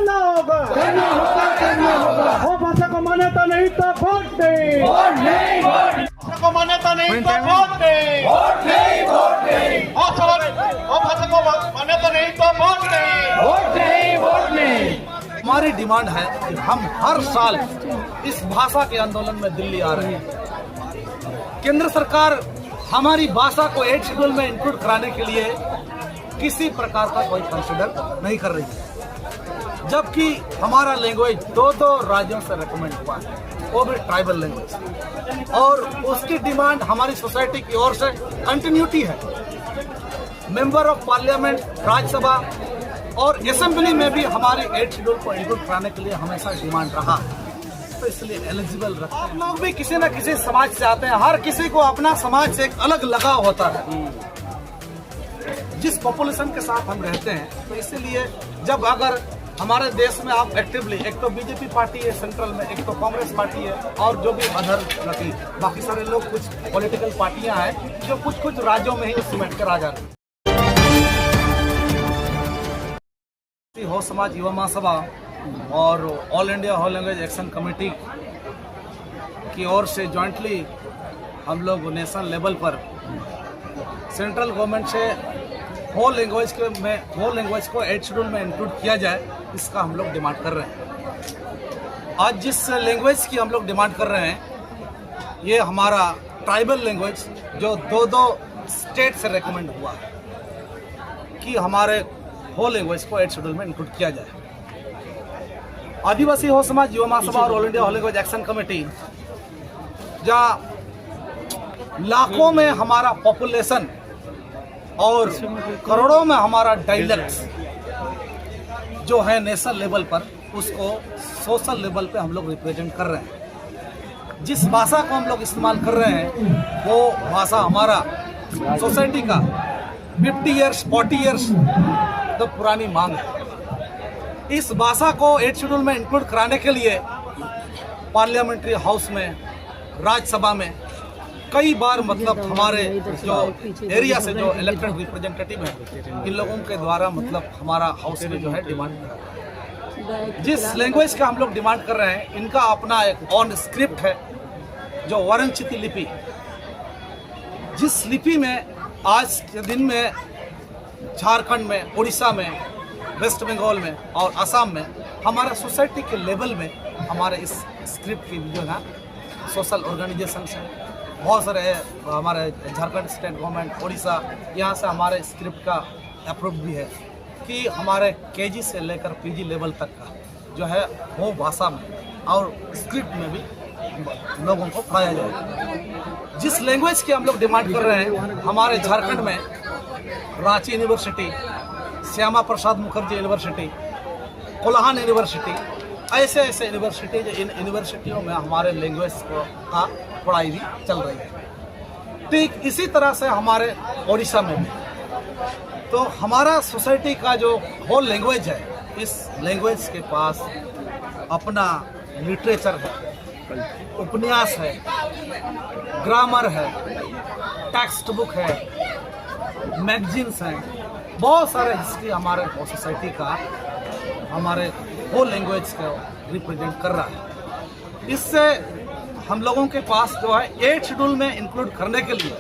करना होगा, करना होगा, करना होगा। वो भाषा को मान्यता नहीं तो वोट नहीं, वोट नहीं, वोट भाषा को मान्यता नहीं तो वोट नहीं, वोट नहीं, वोट नहीं, वो भाषा को मान्यता नहीं तो वोट नहीं, वोट नहीं, वोट नहीं। हमारी डिमांड है कि हम हर साल इस भाषा के आंदोलन में दिल्ली आ रहे हैं। केंद्र सरकार हमारी भाषा को 8 शेड्यूल में इंक्लूड कराने के लिए किसी प्रकार का कोई कंसिडर नहीं कर रही है, जबकि हमारा लैंग्वेज दो राज्यों से रिकमेंड हुआ है, वो भी ट्राइबल लैंग्वेज, और उसकी डिमांड हमारी सोसाइटी की ओर से कंटिन्यूटी है। मेंबर ऑफ पार्लियामेंट, राज्यसभा और असेंबली में भी हमारे 8 शेड्यूल को इंक्लूड कराने के लिए हमेशा डिमांड रहा है, तो इसलिए एलिजिबल रखते हैं। आप लोग भी किसी न किसी समाज से आते हैं, हर किसी को अपना समाज से एक अलग लगाव होता है। जिस पॉपुलेशन के साथ हम रहते हैं, तो इसीलिए जब अगर हमारे देश में आप एक्टिवली, एक तो बीजेपी पार्टी है सेंट्रल में, एक तो कांग्रेस पार्टी है, और जो भी अदर बाकी सारे लोग, कुछ पॉलिटिकल पार्टियां हैं जो कुछ राज्यों में ही सिमट कर आ जाती हैं। हो समाज युवा महासभा और all India Ho language action committee की ओर से जॉइंटली हम लोग नेशनल लेवल पर सेंट्रल गवर्नमेंट से होल लैंग्वेज को 8 शेड्यूल में इंक्लूड किया जाए, इसका हम लोग डिमांड कर रहे हैं। आज जिस लैंग्वेज की हम लोग डिमांड कर रहे हैं, ये हमारा ट्राइबल लैंग्वेज जो दो स्टेट से रेकमेंड हुआ है कि हमारे होल लैंग्वेज को 8 शेड्यूल में इंक्लूड किया जाए। आदिवासी हो समाज युवा महासभा और all India Ho language action committee, जहाँ लाखों में हमारा पॉपुलेशन और करोड़ों में हमारा डायलेक्ट्स जो है नेशनल लेवल पर, उसको सोशल लेवल पे हम लोग रिप्रेजेंट कर रहे हैं। जिस भाषा को हम लोग इस्तेमाल कर रहे हैं, वो भाषा हमारा सोसाइटी का 50 ईयर्स 40 ईयर्स तो पुरानी मांग है। इस भाषा को 8 शेड्यूल में इंक्लूड कराने के लिए पार्लियामेंट्री हाउस में, राज्यसभा में कई बार मतलब हमारे जो एरिया से जो इलेक्टेड रिप्रेजेंटेटिव हैं, इन लोगों के द्वारा मतलब हमारा हाउस में जो है डिमांड कर रहा है। जिस लैंग्वेज का हम लोग डिमांड कर रहे हैं, इनका अपना एक ऑन स्क्रिप्ट है जो वरनचिती लिपि, जिस लिपि में आज के दिन में झारखंड में, उड़ीसा में, वेस्ट बंगाल में और असम में हमारे सोसाइटी के लेवल में हमारे इस स्क्रिप्ट की जो है सोशल ऑर्गेनाइजेशन से बहुत सारे हमारे झारखंड स्टेट गवर्नमेंट, उड़ीसा, यहाँ से हमारे स्क्रिप्ट का अप्रूव भी है कि हमारे केजी से लेकर पीजी लेवल तक का जो है वो भाषा में और स्क्रिप्ट में भी लोगों को पढ़ाया जाए। जिस लैंग्वेज की हम लोग डिमांड कर रहे हैं, हमारे झारखंड में Ranchi university, Shyama Prasad Mukherjee university, Kolhan university, ऐसे यूनिवर्सिटी, जो इन यूनिवर्सिटियों में हमारे लैंग्वेज का पढ़ाई भी चल रही है। ठीक इसी तरह से हमारे उड़ीसा में भी, तो हमारा सोसाइटी का जो होल लैंग्वेज है, इस लैंग्वेज के पास अपना लिटरेचर है, उपन्यास है, ग्रामर है, टेक्स्ट बुक है, मैगजीन्स हैं, बहुत सारे हिस्ट्री हमारे सोसाइटी का हमारे होल लैंग्वेज को रिप्रेजेंट कर रहा है। इससे हम लोगों के पास जो है 8 शेड्यूल में इंक्लूड करने के लिए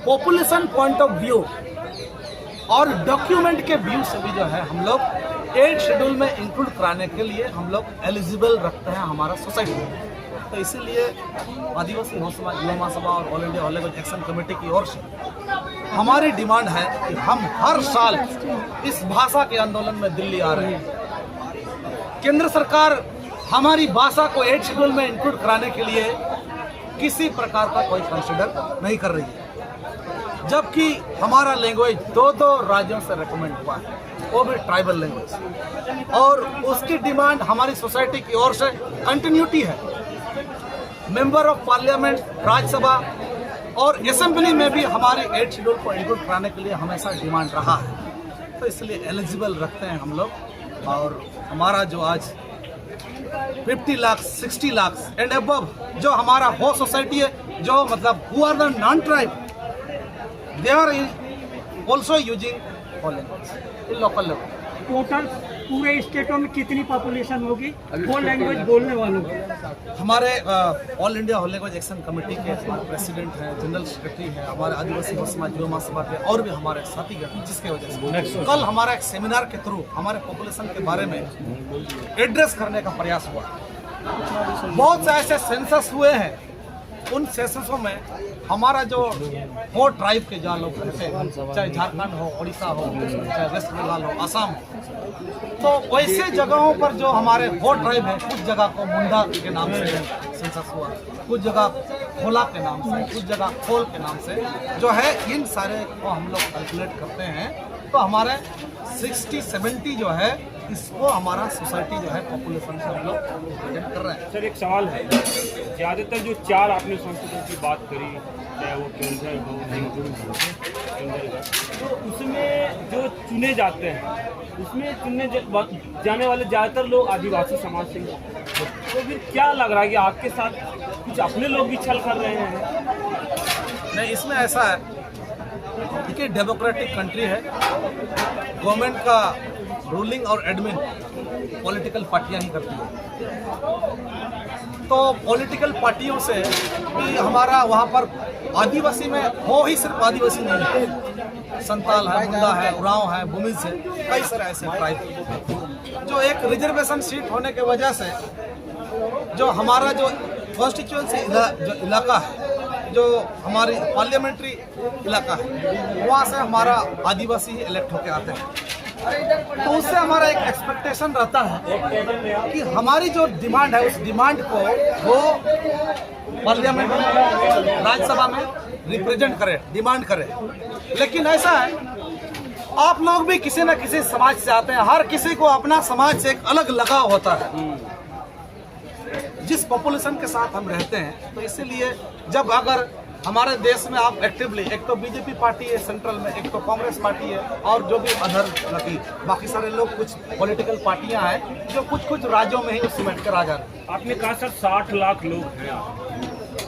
पॉपुलेशन पॉइंट ऑफ व्यू और डॉक्यूमेंट के व्यू से भी जो है हम लोग 8 शेड्यूल में इंक्लूड कराने के लिए हम लोग एलिजिबल रखते हैं हमारा सोसाइटी। तो इसीलिए आदिवासी हो समाज युवा महासभा और all India Ho language action committee की ओर से हमारी डिमांड है कि हम हर साल इस भाषा के आंदोलन में दिल्ली आ रहे हैं। केंद्र सरकार हमारी भाषा को 8 शेड्यूल में इंक्लूड कराने के लिए किसी प्रकार का कोई कंसिडर नहीं कर रही है, जबकि हमारा लैंग्वेज दो राज्यों से रिकमेंड हुआ है, वो भी ट्राइबल लैंग्वेज, और उसकी डिमांड हमारी सोसाइटी की ओर से कंटिन्यूटी है। मेंबर ऑफ पार्लियामेंट, राज्यसभा और असेंबली में भी हमारे 8 शेड्यूल को इंक्लूड कराने के लिए हमेशा डिमांड रहा है, तो इसलिए एलिजिबल रखते हैं हम लोग। और हमारा जो आज 50 लाख 60 लाख एंड अबव जो हमारा हो सोसाइटी है, जो मतलब who are the non tribe, they are also using Ho language in local level. Total पूरे स्टेटों में कितनी पॉपुलेशन होगी वो लैंग्वेज बोलने वालों की? हमारे all India Ho language action committee के प्रेसिडेंट हैं, जनरल सेक्रेटरी हैं, हमारे आदिवासी समाज युवा महासभा के और भी हमारे साथीगण, जिसके वजह से कल हमारा एक सेमिनार के थ्रू हमारे पॉपुलेशन के बारे में एड्रेस करने का प्रयास हुआ। बहुत से ऐसे सेंसस हुए हैं, उन सेंससों में हमारा जो 4 ट्राइब के जहाँ लोग रहते हैं, चाहे झारखंड हो, उड़ीसा हो, चाहे वेस्ट बंगाल हो, असम हो, तो वैसे जगहों पर जो हमारे 4 ट्राइब है, कुछ जगह को मुंडा के नाम से सेंसस हुआ, कुछ जगह खोला के नाम से, कुछ जगह खोल के नाम से जो है, इन सारे को हम लोग कैलकुलेट करते हैं तो हमारे 60-70 जो है इसको हमारा सोसाइटी जो है पॉपुलेशन से हम लोग रिप्रेजेंट कर रहे हैं। सर एक सवाल है, ज़्यादातर जो 4 आपने संस्कृतों की बात करी, चाहे वो केंद्र हो, तो उसमें जो चुने जाते हैं, उसमें चुने जाने वाले ज़्यादातर लोग आदिवासी समाज से हैं। तो फिर क्या लग रहा है कि आपके साथ कुछ अपने लोग भी छल कर रहे हैं? नहीं, इसमें ऐसा है कि डेमोक्रेटिक कंट्री है, गवर्नमेंट का रूलिंग और एडमिन पॉलिटिकल पार्टियां ही करती हैं। तो पॉलिटिकल पार्टियों से भी हमारा वहाँ पर आदिवासी में हो ही सिर्फ आदिवासी नहीं है, संताल है, मुंडा है, उरांव है, भूमिज है, कई सारे ऐसे ट्राइब जो एक रिजर्वेशन सीट होने के वजह से जो हमारा जो कॉन्स्टिट्यूएंसी जो इलाका है, जो हमारी पार्लियामेंट्री इलाका है, वहाँ से हमारा आदिवासी ही इलेक्ट होके आते हैं। तो उससे हमारा एक एक्सपेक्टेशन रहता है कि हमारी जो डिमांड है उस डिमांड को वो पार्लियामेंट में, राज्यसभा में रिप्रेजेंट करे, डिमांड करे। लेकिन ऐसा है, आप लोग भी किसी न किसी समाज से आते हैं, हर किसी को अपना समाज से एक अलग लगाव होता है जिस पॉपुलेशन के साथ हम रहते हैं। तो इसीलिए जब अगर हमारे देश में आप एक्टिवली, एक तो बीजेपी पार्टी है सेंट्रल में, एक तो कांग्रेस पार्टी है, और जो भी अदर बाकी सारे लोग, कुछ पॉलिटिकल पार्टियां हैं जो कुछ कुछ राज्यों में ही सिमट कर आ जाते हैं। आपने कहा सर 60 लाख लोग हैं,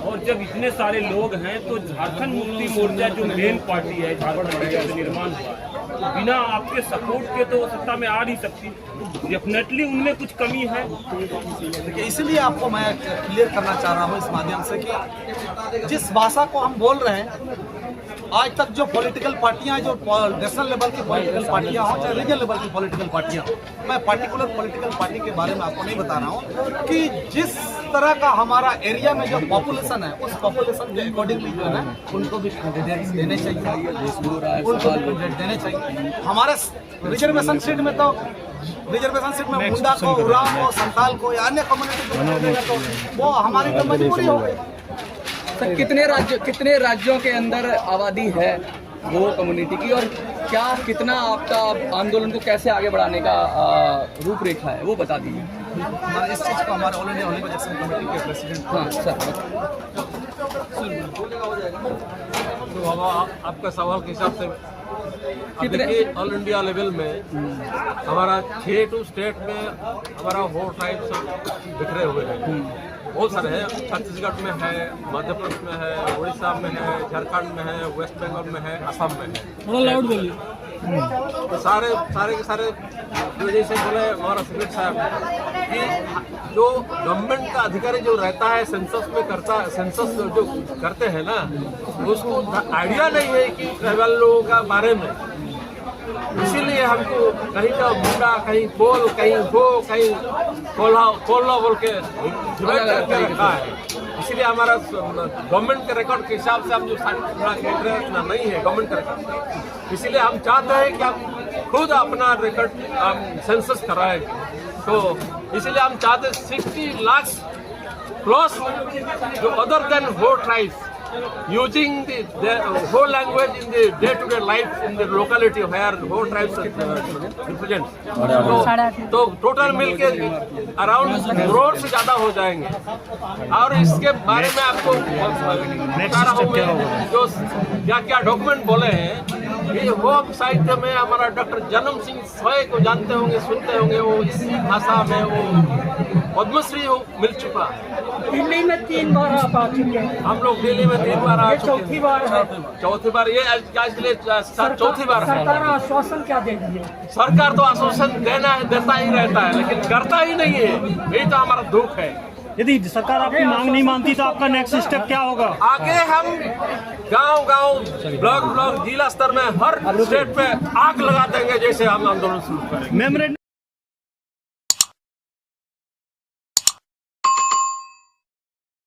और जब इतने सारे लोग हैं तो झारखंड मुक्ति मोर्चा जो मेन पार्टी है, झारखंड में जब निर्माण हुआ, तो बिना आपके सपोर्ट के तो सत्ता में आ नहीं सकती। डेफिनेटली उनमें कुछ कमी है। देखिए, इसलिए आपको मैं क्लियर करना चाह रहा हूँ इस माध्यम से कि जिस भाषा को हम बोल रहे हैं, आज तक जो पॉलिटिकल पार्टियां हैं, जो नेशनल लेवल की पॉलिटिकल पार्टियां हों, चाहे रीजनल लेवल की पॉलिटिकल पार्टियां हों, मैं पार्टिकुलर पॉलिटिकल पार्टी के बारे में आपको नहीं बता रहा हूं, कि जिस तरह का हमारा एरिया में जो पॉपुलेशन है, उस पॉपुलेशन के अकॉर्डिंगली जो है ना, उनको भी कैंडिडेट्स देने चाहिए, उनको भी कैंडिडेट देने चाहिए। हमारे रिजर्वेशन सीट में तो मुंडा को, उरांव को, संताल को या अन्य कम्युनिटी को, तो वो हमारी तो मजबूरी हो गई। सर कितने राज्यों के अंदर आबादी है वो कम्युनिटी की, और क्या कितना आपका आंदोलन को कैसे आगे बढ़ाने का रूपरेखा है, वो बता दीजिए। हमारे इस चीज़ को हमारे all India Ho language action committee के प्रेसिडेंट। हाँ सर, तो अब आपका सवाल के हिसाब से देखिए, ऑल इंडिया लेवल में हमारा 6 स्टेट में हमारा 4 ट्राइब सब बिखरे हुए हैं। बहुत सारे हैं, छत्तीसगढ़ में है, मध्य प्रदेश में है, उड़ीसा में है, झारखंड में है, वेस्ट बंगाल में है, असम में है। थोड़ा लाउड बोलिए। तो सारे के सारे जो जैसे बोले हमारा सेक्रेटरी साहब कि जो गवर्नमेंट का अधिकारी जो रहता है सेंसस में करता, सेंसस जो करते हैं ना, उसको आइडिया नहीं है कि ट्राइबल लोगों का बारे में। इसीलिए हमको कहीं का मुंडा, कहीं कोल, कहीं हो, कहीं कोल्हा बोल के डिवाइड करके रखा है। इसीलिए हमारा गवर्नमेंट के रिकॉर्ड के हिसाब से हम जो इतना नहीं है गवर्नमेंट का रिकॉर्ड, इसीलिए हम चाहते हैं कि हम खुद अपना रिकॉर्ड हम सेंसस कराएं। तो इसीलिए हम चाहते हैं 60 लाख प्लस जो other than 4 tribes using the whole language in the day-to-day life in the locality where whole tribes represent. तो टोटल मिलके अराउंड करोड़ से ज़्यादा हो जाएंगे। और इसके बारे में आपको बता रहा हूँ, जो क्या क्या डॉक्यूमेंट बोले हैं, ये वो साहित्य में हमारा डॉक्टर जन्म सिंह स्वयं को जानते होंगे, सुनते होंगे, वो इसी भाषा में वो पद्मश्री मिल चुका। दिल्ली में 3 बार आप आ चुके हैं, हम लोग दिल्ली में 3 बार आ ये चुके चौथी हैं। बार है। चौथी बार, ये आज के लिए चौथी बार है। सरकार आश्वासन क्या दे रही है? सरकार तो आश्वासन देता ही रहता है, लेकिन करता ही नहीं है। यही तो हमारा दुख है। यदि सरकार आपकी मांग नहीं मानती तो आपका नेक्स्ट स्टेप क्या होगा? आगे हम गांव-गांव, ब्लॉक-ब्लॉक, जिला स्तर में हर स्टेट पे आग लगा देंगे, जैसे हम आंदोलन शुरू करेंगे।